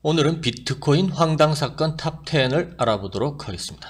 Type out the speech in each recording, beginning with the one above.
오늘은 비트코인 황당사건 탑10을 알아보도록 하겠습니다.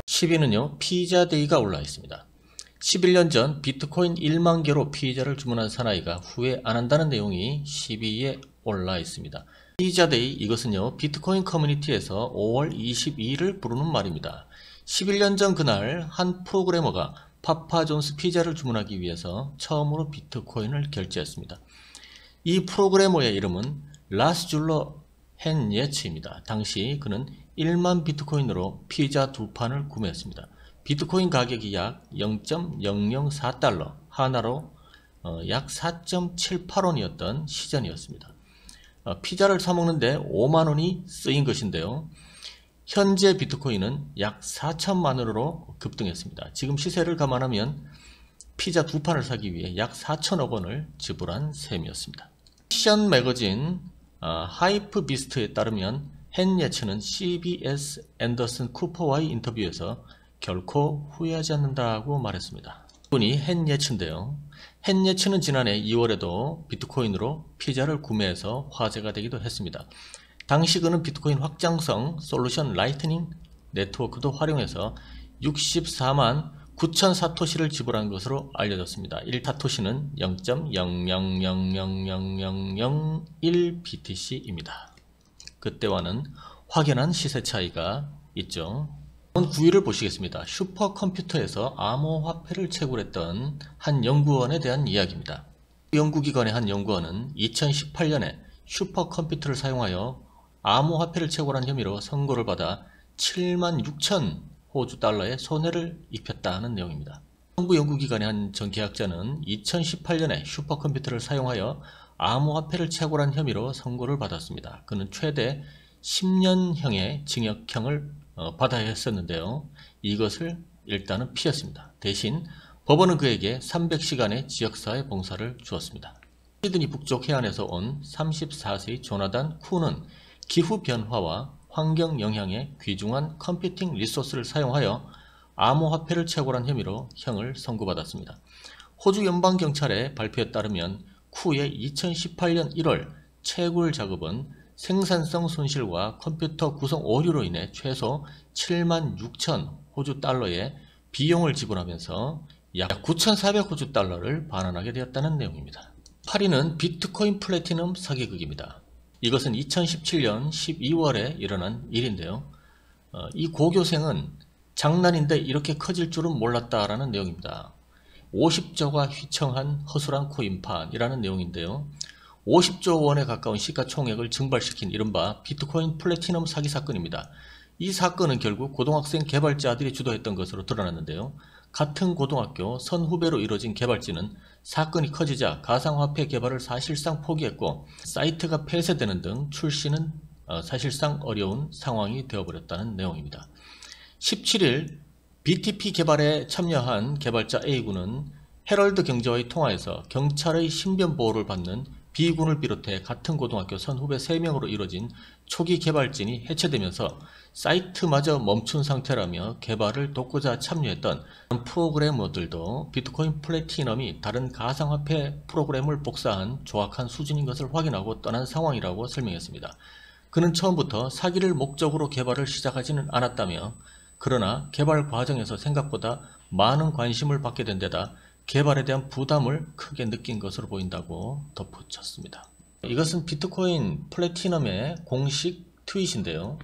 (10위는요) 피자데이가 올라 있습니다. 11년 전 비트코인 1만 개로 피자를 주문한 사나이가 후회 안 한다는 내용이 10위에 올라 있습니다. 피자데이, 이것은요 비트코인 커뮤니티에서 5월 22일을 부르는 말입니다. 11년 전 그날 한 프로그래머가 파파존스 피자를 주문하기 위해서 처음으로 비트코인을 결제했습니다. 이 프로그래머의 이름은 라스줄러 헨예츠입니다. 당시 그는 1만 비트코인으로 피자 2판을 구매했습니다. 비트코인 가격이 약 0.004달러, 하나로 약 4.78원이었던 시전이었습니다. 피자를 사먹는데 5만원이 쓰인 것인데요. 현재 비트코인은 약 4천만원으로 급등했습니다. 지금 시세를 감안하면 피자 2판을 사기 위해 약 4천억 원을 지불한 셈이었습니다. 패션 매거진 하이프 비스트에 따르면 헨예츠는 CBS 앤더슨 쿠퍼와의 인터뷰에서 결코 후회하지 않는다고 말했습니다. 이분이 헨예츠인데요. 헨예츠는 지난해 2월에도 비트코인으로 피자를 구매해서 화제가 되기도 했습니다. 당시 그는 비트코인 확장성 솔루션 라이트닝 네트워크도 활용해서 64만 9천 사토시를 지불한 것으로 알려졌습니다. 1사토시는 0.000000001 BTC입니다. 그때와는 확연한 시세 차이가 있죠. 9위를 보시겠습니다. 슈퍼컴퓨터에서 암호화폐를 채굴했던 한 연구원에 대한 이야기입니다. 연구기관의 한 연구원은 2018년에 슈퍼컴퓨터를 사용하여 암호화폐를 채굴한 혐의로 선고를 받아 7만 6천 호주 달러의 손해를 입혔다는 내용입니다. 정부 연구기관의 한 전 계약자는 2018년에 슈퍼컴퓨터를 사용하여 암호화폐를 채굴한 혐의로 선고를 받았습니다. 그는 최대 10년형의 징역형을 받아야 했었는데요. 이것을 일단은 피했습니다. 대신 법원은 그에게 300시간의 지역사회 봉사를 주었습니다. 시드니 북쪽 해안에서 온 34세의 조나단 쿠는 기후변화와 환경 영향에 귀중한 컴퓨팅 리소스를 사용하여 암호화폐를 채굴한 혐의로 형을 선고받았습니다. 호주 연방경찰의 발표에 따르면 쿠의 2018년 1월 채굴 작업은 생산성 손실과 컴퓨터 구성 오류로 인해 최소 7만 6천 호주 달러의 비용을 지불하면서 약 9,400 호주 달러를 반환하게 되었다는 내용입니다. 8위는 비트코인 플래티넘 사기극입니다. 이것은 2017년 12월에 일어난 일인데요. 이 고교생은 장난인데 이렇게 커질 줄은 몰랐다라는 내용입니다. 50조가 휘청한 허술한 코인판이라는 내용인데요. 50조 원에 가까운 시가총액을 증발시킨 이른바 비트코인 플래티넘 사기 사건입니다. 이 사건은 결국 고등학생 개발자들이 주도했던 것으로 드러났는데요. 같은 고등학교 선후배로 이루어진 개발진은 사건이 커지자 가상화폐 개발을 사실상 포기했고 사이트가 폐쇄되는 등 출시는 사실상 어려운 상황이 되어버렸다는 내용입니다. 17일 BTP 개발에 참여한 개발자 A군은 헤럴드 경제와의 통화에서 경찰의 신변 보호를 받는 B군을 비롯해 같은 고등학교 선후배 3명으로 이루어진 초기 개발진이 해체되면서 사이트마저 멈춘 상태라며 개발을 돕고자 참여했던 프로그래머들도 비트코인 플래티넘이 다른 가상화폐 프로그램을 복사한 조악한 수준인 것을 확인하고 떠난 상황이라고 설명했습니다. 그는 처음부터 사기를 목적으로 개발을 시작하지는 않았다며 그러나 개발 과정에서 생각보다 많은 관심을 받게 된 데다 개발에 대한 부담을 크게 느낀 것으로 보인다고 덧붙였습니다. 이것은 비트코인 플래티넘의 공식 트윗인데요.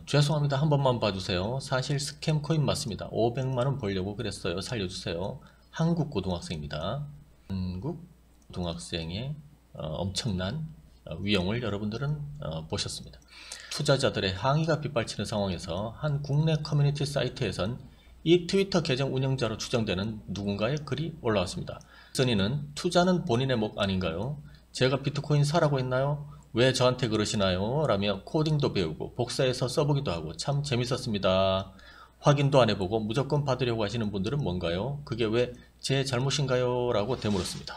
죄송합니다. 한 번만 봐주세요. 사실 스캠 코인 맞습니다. 500만원 벌려고 그랬어요. 살려주세요. 한국 고등학생입니다. 한국 고등학생의 엄청난 위용을 여러분들은 보셨습니다. 투자자들의 항의가 빗발치는 상황에서 한 국내 커뮤니티 사이트에선 이 트위터 계정 운영자로 추정되는 누군가의 글이 올라왔습니다. 써니는 투자는 본인의 목 아닌가요? 제가 비트코인 사라고 했나요? 왜 저한테 그러시나요? 라며 코딩도 배우고 복사해서 써보기도 하고 참 재밌었습니다. 확인도 안 해보고 무조건 받으려고 하시는 분들은 뭔가요? 그게 왜 제 잘못인가요? 라고 되물었습니다.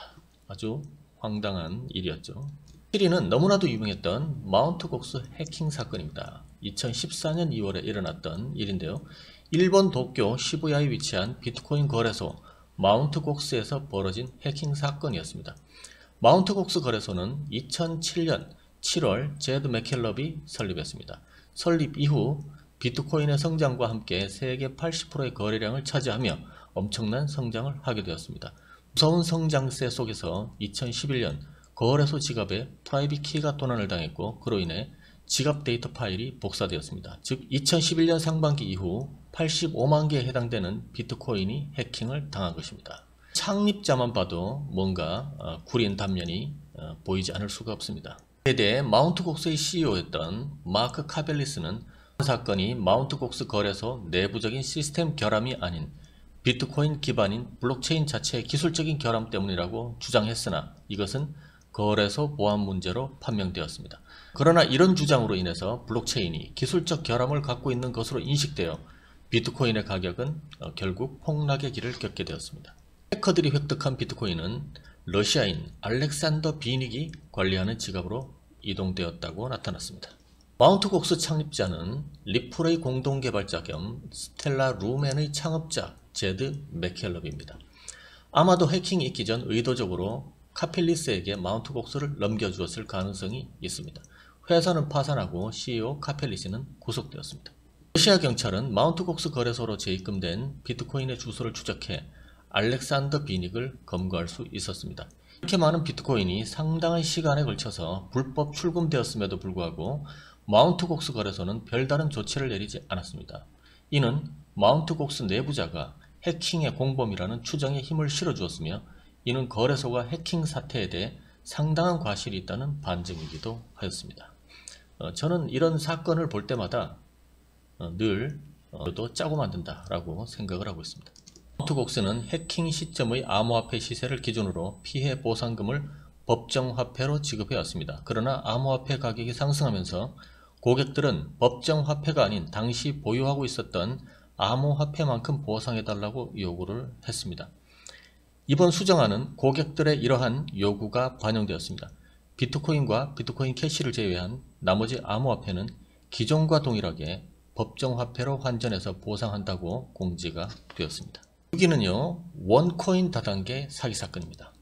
아주 황당한 일이었죠. 1위는 너무나도 유명했던 마운트 곡스 해킹 사건입니다. 2014년 2월에 일어났던 일인데요. 일본 도쿄 시부야에 위치한 비트코인 거래소 마운트 곡스에서 벌어진 해킹 사건이었습니다. 마운트 곡스 거래소는 2007년 7월 제드 맥켈럽이 설립했습니다. 설립 이후 비트코인의 성장과 함께 세계 80%의 거래량을 차지하며 엄청난 성장을 하게 되었습니다. 무서운 성장세 속에서 2011년 거래소 지갑에 프라이빗 키가 도난을 당했고 그로 인해 지갑 데이터 파일이 복사되었습니다. 즉 2011년 상반기 이후 85만 개에 해당되는 비트코인이 해킹을 당한 것입니다. 창립자만 봐도 뭔가 구린 단면이 보이지 않을 수가 없습니다. 이에 대해 마운트 곡스의 CEO였던 마크 카벨리스는 사건이 마운트 곡스 거래소 내부적인 시스템 결함이 아닌 비트코인 기반인 블록체인 자체의 기술적인 결함 때문이라고 주장했으나 이것은 거래소 보안 문제로 판명되었습니다. 그러나 이런 주장으로 인해서 블록체인이 기술적 결함을 갖고 있는 것으로 인식되어 비트코인의 가격은 결국 폭락의 길을 겪게 되었습니다. 해커들이 획득한 비트코인은 러시아인 알렉산더 비닉이 관리하는 지갑으로 이동되었다고 나타났습니다. 마운트 곡스 창립자는 리플의 공동개발자 겸 스텔라 루멘의 창업자 제드 맥켈럽입니다. 아마도 해킹이 있기 전 의도적으로 카펠리스에게 마운트 곡스를 넘겨주었을 가능성이 있습니다. 회사는 파산하고 CEO 카펠리스는 구속되었습니다. 러시아 경찰은 마운트 곡스 거래소로 재입금된 비트코인의 주소를 추적해 알렉산더 비닉을 검거할 수 있었습니다. 이렇게 많은 비트코인이 상당한 시간에 걸쳐서 불법 출금되었음에도 불구하고 마운트 곡스 거래소는 별다른 조치를 내리지 않았습니다. 이는 마운트 곡스 내부자가 해킹의 공범이라는 추정에 힘을 실어주었으며 이는 거래소가 해킹 사태에 대해 상당한 과실이 있다는 반증이기도 하였습니다. 저는 이런 사건을 볼 때마다 늘 또 짜고 만든다라고 생각을 하고 있습니다. 마운트 곡스는 해킹 시점의 암호화폐 시세를 기준으로 피해 보상금을 법정화폐로 지급해왔습니다. 그러나 암호화폐 가격이 상승하면서 고객들은 법정화폐가 아닌 당시 보유하고 있었던 암호화폐만큼 보상해달라고 요구를 했습니다. 이번 수정안은 고객들의 이러한 요구가 반영되었습니다. 비트코인과 비트코인 캐시를 제외한 나머지 암호화폐는 기존과 동일하게 법정화폐로 환전해서 보상한다고 공지가 되었습니다. 6위는요, 원코인 다단계 사기 사건입니다.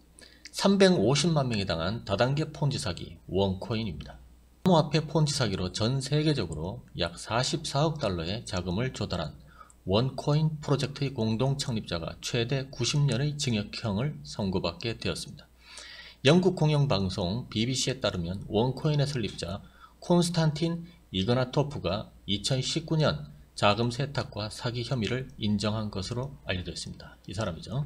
350만 명이 당한 다단계 폰지 사기 원코인입니다. 암호화폐 폰지 사기로 전 세계적으로 약 44억 달러의 자금을 조달한 원코인 프로젝트의 공동 창립자가 최대 90년의 징역형을 선고받게 되었습니다. 영국 공영방송 BBC에 따르면 원코인의 설립자 콘스탄틴 이그나토프가 2019년 자금 세탁과 사기 혐의를 인정한 것으로 알려져 있습니다. 이 사람이죠.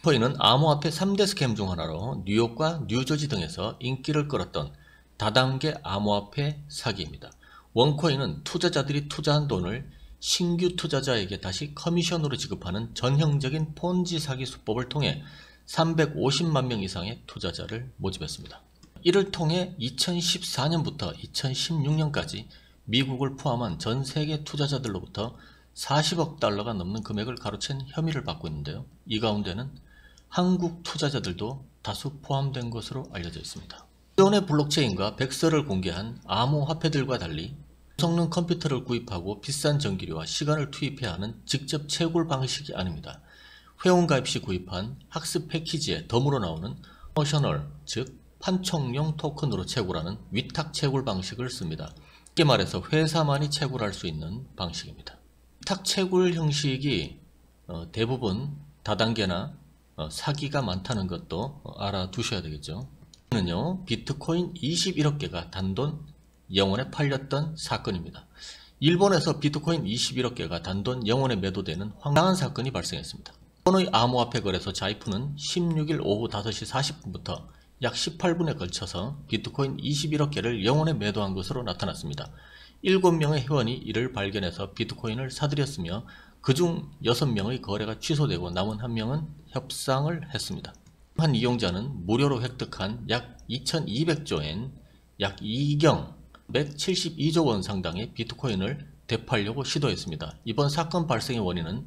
원코인은 암호화폐 3대 스캠 중 하나로 뉴욕과 뉴저지 등에서 인기를 끌었던 다단계 암호화폐 사기입니다. 원코인은 투자자들이 투자한 돈을 신규 투자자에게 다시 커미션으로 지급하는 전형적인 폰지 사기 수법을 통해 350만 명 이상의 투자자를 모집했습니다. 이를 통해 2014년부터 2016년까지 미국을 포함한 전 세계 투자자들로부터 40억 달러가 넘는 금액을 가로챈 혐의를 받고 있는데요. 이 가운데는 한국 투자자들도 다수 포함된 것으로 알려져 있습니다. 기존의 블록체인과 백서를 공개한 암호화폐들과 달리 고성능 컴퓨터를 구입하고 비싼 전기료와 시간을 투입해야 하는 직접 채굴 방식이 아닙니다. 회원가입 시 구입한 학습 패키지에 덤으로 나오는 퍼머셔널, 즉 판촉용 토큰으로 채굴하는 위탁 채굴 방식을 씁니다. 쉽게 말해서 회사만이 채굴할 수 있는 방식입니다. 위탁 채굴 형식이 대부분 다단계나 사기가 많다는 것도 알아두셔야 되겠죠. 이는요, 비트코인 21억 개가 단돈 0원에 팔렸던 사건입니다. 일본에서 비트코인 21억 개가 단돈 0원에 매도되는 황당한 사건이 발생했습니다. 일본의 암호화폐 거래소 자이프는 16일 오후 5시 40분부터 약 18분에 걸쳐서 비트코인 21억 개를 0원에 매도한 것으로 나타났습니다. 7명의 회원이 이를 발견해서 비트코인을 사들였으며 그중 6명의 거래가 취소되고 남은 1명은 협상을 했습니다. 한 이용자는 무료로 획득한 약 2200조엔 약 2경 172조 원 상당의 비트코인을 되팔려고 시도했습니다. 이번 사건 발생의 원인은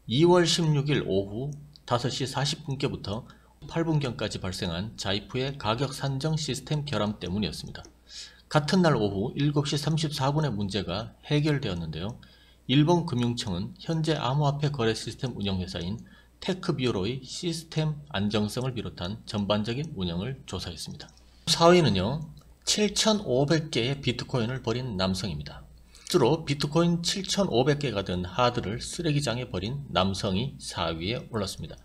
2월 16일 오후 5시 40분께부터 8분경까지 발생한 자이프의 가격 산정 시스템 결함 때문이었습니다. 같은 날 오후 7시 34분에 문제가 해결되었는데요. 일본 금융청은 현재 암호화폐 거래 시스템 운영회사인 테크뷰로의 시스템 안정성을 비롯한 전반적인 운영을 조사했습니다. 4위는요. 7,500개의 비트코인을 버린 남성입니다. 스스로 비트코인 7,500개가 든 하드를 쓰레기장에 버린 남성이 4위에 올랐습니다.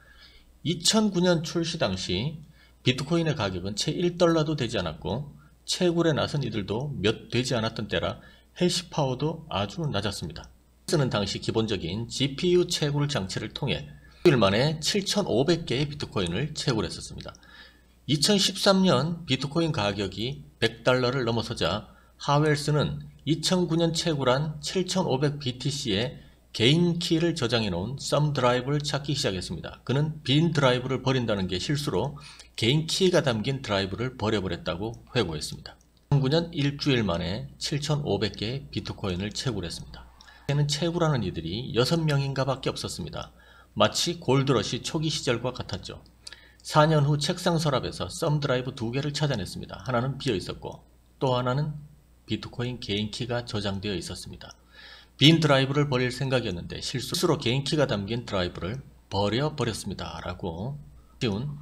2009년 출시 당시 비트코인의 가격은 채 1달러도 되지 않았고 채굴에 나선 이들도 몇 되지 않았던 때라 해시파워도 아주 낮았습니다. 쓰는 당시 기본적인 GPU 채굴 장치를 통해 일주일 만에 7,500개의 비트코인을 채굴했었습니다. 2013년 비트코인 가격이 100달러를 넘어서자 하웰스는 2009년 채굴한 7500BTC에 개인 키를 저장해 놓은 썸 드라이브를 찾기 시작했습니다. 그는 빈 드라이브를 버린다는 게 실수로 개인 키가 담긴 드라이브를 버려버렸다고 회고했습니다. 2009년 일주일 만에 7500개의 비트코인을 채굴했습니다. 그때는 채굴하는 이들이 6명인가 밖에 없었습니다. 마치 골드러시 초기 시절과 같았죠. 4년 후 책상 서랍에서 썸 드라이브 2개를 찾아냈습니다. 하나는 비어 있었고 또 하나는 비트코인 개인 키가 저장되어 있었습니다. 빈 드라이브를 버릴 생각이었는데 실수로 개인 키가 담긴 드라이브를 버려버렸습니다. 라고 쉬운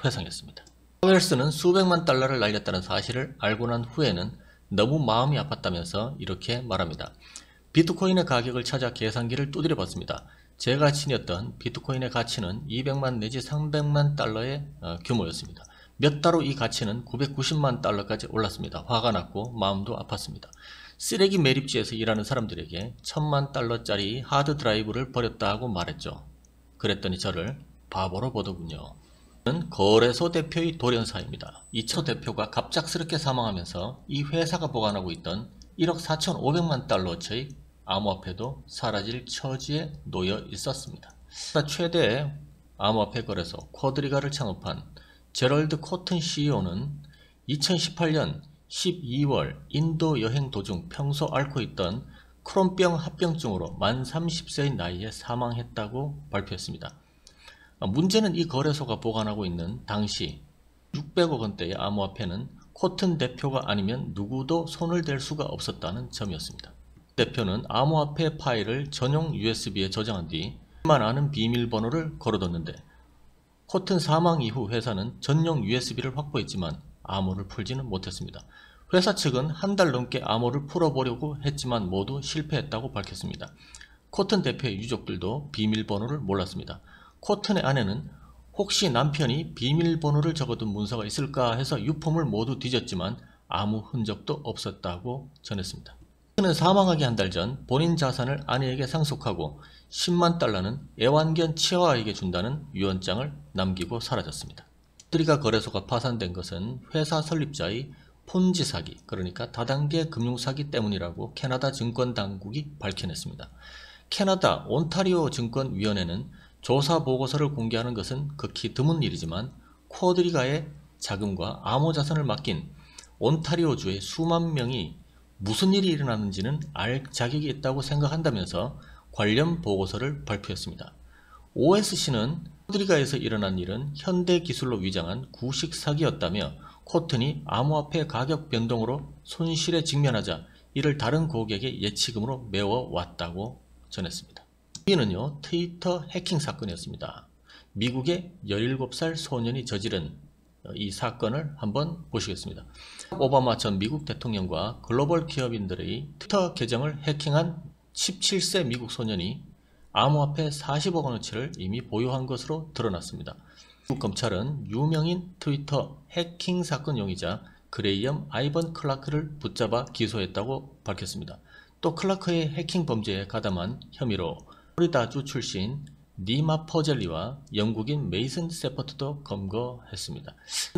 회상했습니다. 하웰스는 수백만 달러를 날렸다는 사실을 알고 난 후에는 너무 마음이 아팠다면서 이렇게 말합니다. 비트코인의 가격을 찾아 계산기를 두드려 봤습니다. 제 가치였던 비트코인의 가치는 200만 내지 300만 달러의 규모였습니다. 몇 달 후 이 가치는 990만 달러까지 올랐습니다. 화가 났고 마음도 아팠습니다. 쓰레기 매립지에서 일하는 사람들에게 1000만 달러짜리 하드 드라이브를 버렸다고 말했죠. 그랬더니 저를 바보로 보더군요. 저는 거래소 대표의 돌연사입니다. 이초 대표가 갑작스럽게 사망하면서 이 회사가 보관하고 있던 1억 4,500만 달러어치의 암호화폐도 사라질 처지에 놓여 있었습니다. 최대 암호화폐 거래소 쿼드리가를 창업한 제럴드 코튼 CEO는 2018년 12월 인도 여행 도중 평소 앓고 있던 크론병 합병증으로 만 30세의 나이에 사망했다고 발표했습니다. 문제는 이 거래소가 보관하고 있는 당시 600억 원대의 암호화폐는 코튼 대표가 아니면 누구도 손을 댈 수가 없었다는 점이었습니다. 대표는 암호화폐 파일을 전용 USB에 저장한 뒤 만 아는 비밀번호를 걸어뒀는데 코튼 사망 이후 회사는 전용 USB를 확보했지만 암호를 풀지는 못했습니다. 회사 측은 한 달 넘게 암호를 풀어보려고 했지만 모두 실패했다고 밝혔습니다. 코튼 대표의 유족들도 비밀번호를 몰랐습니다. 코튼의 아내는 혹시 남편이 비밀번호를 적어둔 문서가 있을까 해서 유품을 모두 뒤졌지만 아무 흔적도 없었다고 전했습니다. 그는 사망하기 한 달 전 본인 자산을 아내에게 상속하고 10만 달러는 애완견 치아와에게 준다는 유언장을 남기고 사라졌습니다. 쿼드리가 거래소가 파산된 것은 회사 설립자의 폰지 사기, 그러니까 다단계 금융사기 때문이라고 캐나다 증권당국이 밝혀냈습니다. 캐나다 온타리오 증권위원회는 조사 보고서를 공개하는 것은 극히 드문 일이지만 쿼드리가의 자금과 암호자산을 맡긴 온타리오주의 수만 명이 무슨 일이 일어났는지는 알 자격이 있다고 생각한다면서 관련 보고서를 발표했습니다. OSC는 쿼드리가에서 일어난 일은 현대 기술로 위장한 구식 사기였다며 코튼이 암호화폐 가격 변동으로 손실에 직면하자 이를 다른 고객의 예치금으로 메워왔다고 전했습니다. 이는요 트위터 해킹 사건이었습니다. 미국의 17살 소년이 저지른 이 사건을 한번 보시겠습니다. 오바마 전 미국 대통령과 글로벌 기업인들의 트위터 계정을 해킹한 17세 미국 소년이 암호화폐 40억 원어치를 이미 보유한 것으로 드러났습니다. 미국 검찰은 유명인 트위터 해킹 사건 용의자 그레이엄 아이번 클라크를 붙잡아 기소했다고 밝혔습니다. 또 클라크의 해킹 범죄에 가담한 혐의로 플로리다주 출신 니마 퍼젤리와 영국인 메이슨 세퍼트도 검거했습니다.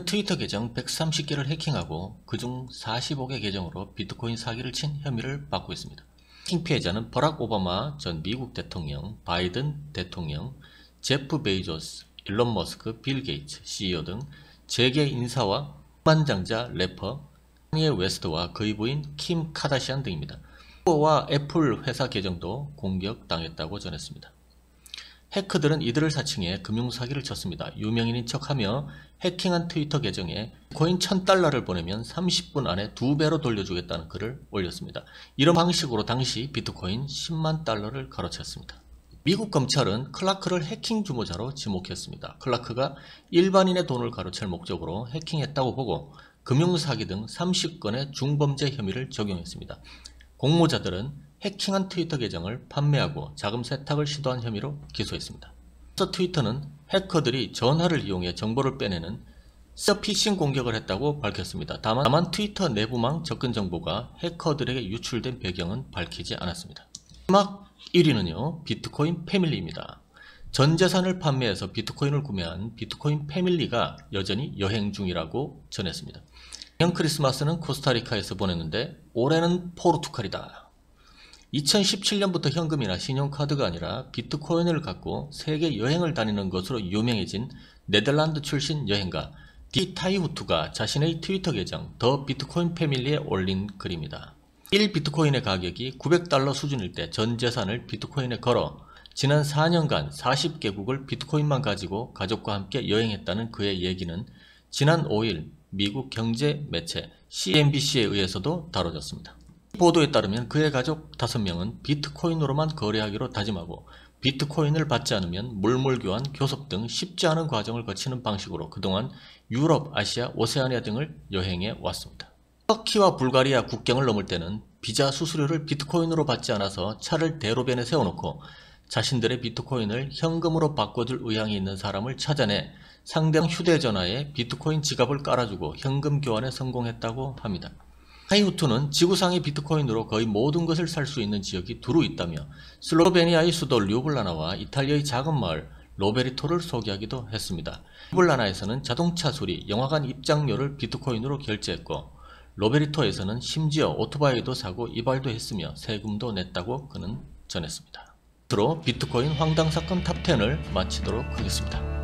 트위터 계정 130개를 해킹하고 그중 45개 계정으로 비트코인 사기를 친 혐의를 받고 있습니다. 해킹 피해자는 버락 오바마 전 미국 대통령, 바이든 대통령, 제프 베이조스, 일론 머스크, 빌 게이츠, CEO 등 재계 인사와 만장자 래퍼 카니에 웨스트와 그의 부인 킴 카다시안 등입니다. 구글과 애플 회사 계정도 공격당했다고 전했습니다. 해커들은 이들을 사칭해 금융사기를 쳤습니다. 유명인인 척하며 해킹한 트위터 계정에 비트코인 1000달러를 보내면 30분 안에 2배로 돌려주겠다는 글을 올렸습니다. 이런 방식으로 당시 비트코인 10만 달러를 가로챘습니다. 미국 검찰은 클라크를 해킹 주모자로 지목했습니다. 클라크가 일반인의 돈을 가로챌 목적으로 해킹했다고 보고 금융사기 등 30건의 중범죄 혐의를 적용했습니다. 공모자들은 해킹한 트위터 계정을 판매하고 자금 세탁을 시도한 혐의로 기소했습니다. 앞서 트위터는 해커들이 전화를 이용해 정보를 빼내는 피싱 공격을 했다고 밝혔습니다. 다만 트위터 내부망 접근 정보가 해커들에게 유출된 배경은 밝히지 않았습니다. 마지막 1위는요, 비트코인 패밀리입니다. 전 재산을 판매해서 비트코인을 구매한 비트코인 패밀리가 여전히 여행 중이라고 전했습니다. 작년 크리스마스는 코스타리카에서 보냈는데 올해는 포르투갈이다. 2017년부터 현금이나 신용카드가 아니라 비트코인을 갖고 세계 여행을 다니는 것으로 유명해진 네덜란드 출신 여행가 디 타이후투가 자신의 트위터 계정 더 비트코인 패밀리에 올린 글입니다. 1비트코인의 가격이 900달러 수준일 때 전 재산을 비트코인에 걸어 지난 4년간 40개국을 비트코인만 가지고 가족과 함께 여행했다는 그의 얘기는 지난 5일 미국 경제 매체 CNBC에 의해서도 다뤄졌습니다. 보도에 따르면 그의 가족 5명은 비트코인으로만 거래하기로 다짐하고 비트코인을 받지 않으면 물물교환, 교섭 등 쉽지 않은 과정을 거치는 방식으로 그동안 유럽, 아시아, 오세아니아 등을 여행해 왔습니다. 터키와 불가리아 국경을 넘을 때는 비자 수수료를 비트코인으로 받지 않아서 차를 대로변에 세워놓고 자신들의 비트코인을 현금으로 바꿔줄 의향이 있는 사람을 찾아내 상대방 휴대전화에 비트코인 지갑을 깔아주고 현금 교환에 성공했다고 합니다. 타이후투는 지구상의 비트코인으로 거의 모든 것을 살 수 있는 지역이 두루 있다며 슬로베니아의 수도 류블라나와 이탈리아의 작은 마을 로베리토를 소개하기도 했습니다. 류블라나에서는 자동차 수리, 영화관 입장료를 비트코인으로 결제했고 로베리토에서는 심지어 오토바이도 사고 이발도 했으며 세금도 냈다고 그는 전했습니다. 끝으로 비트코인 황당사건 탑10을 마치도록 하겠습니다.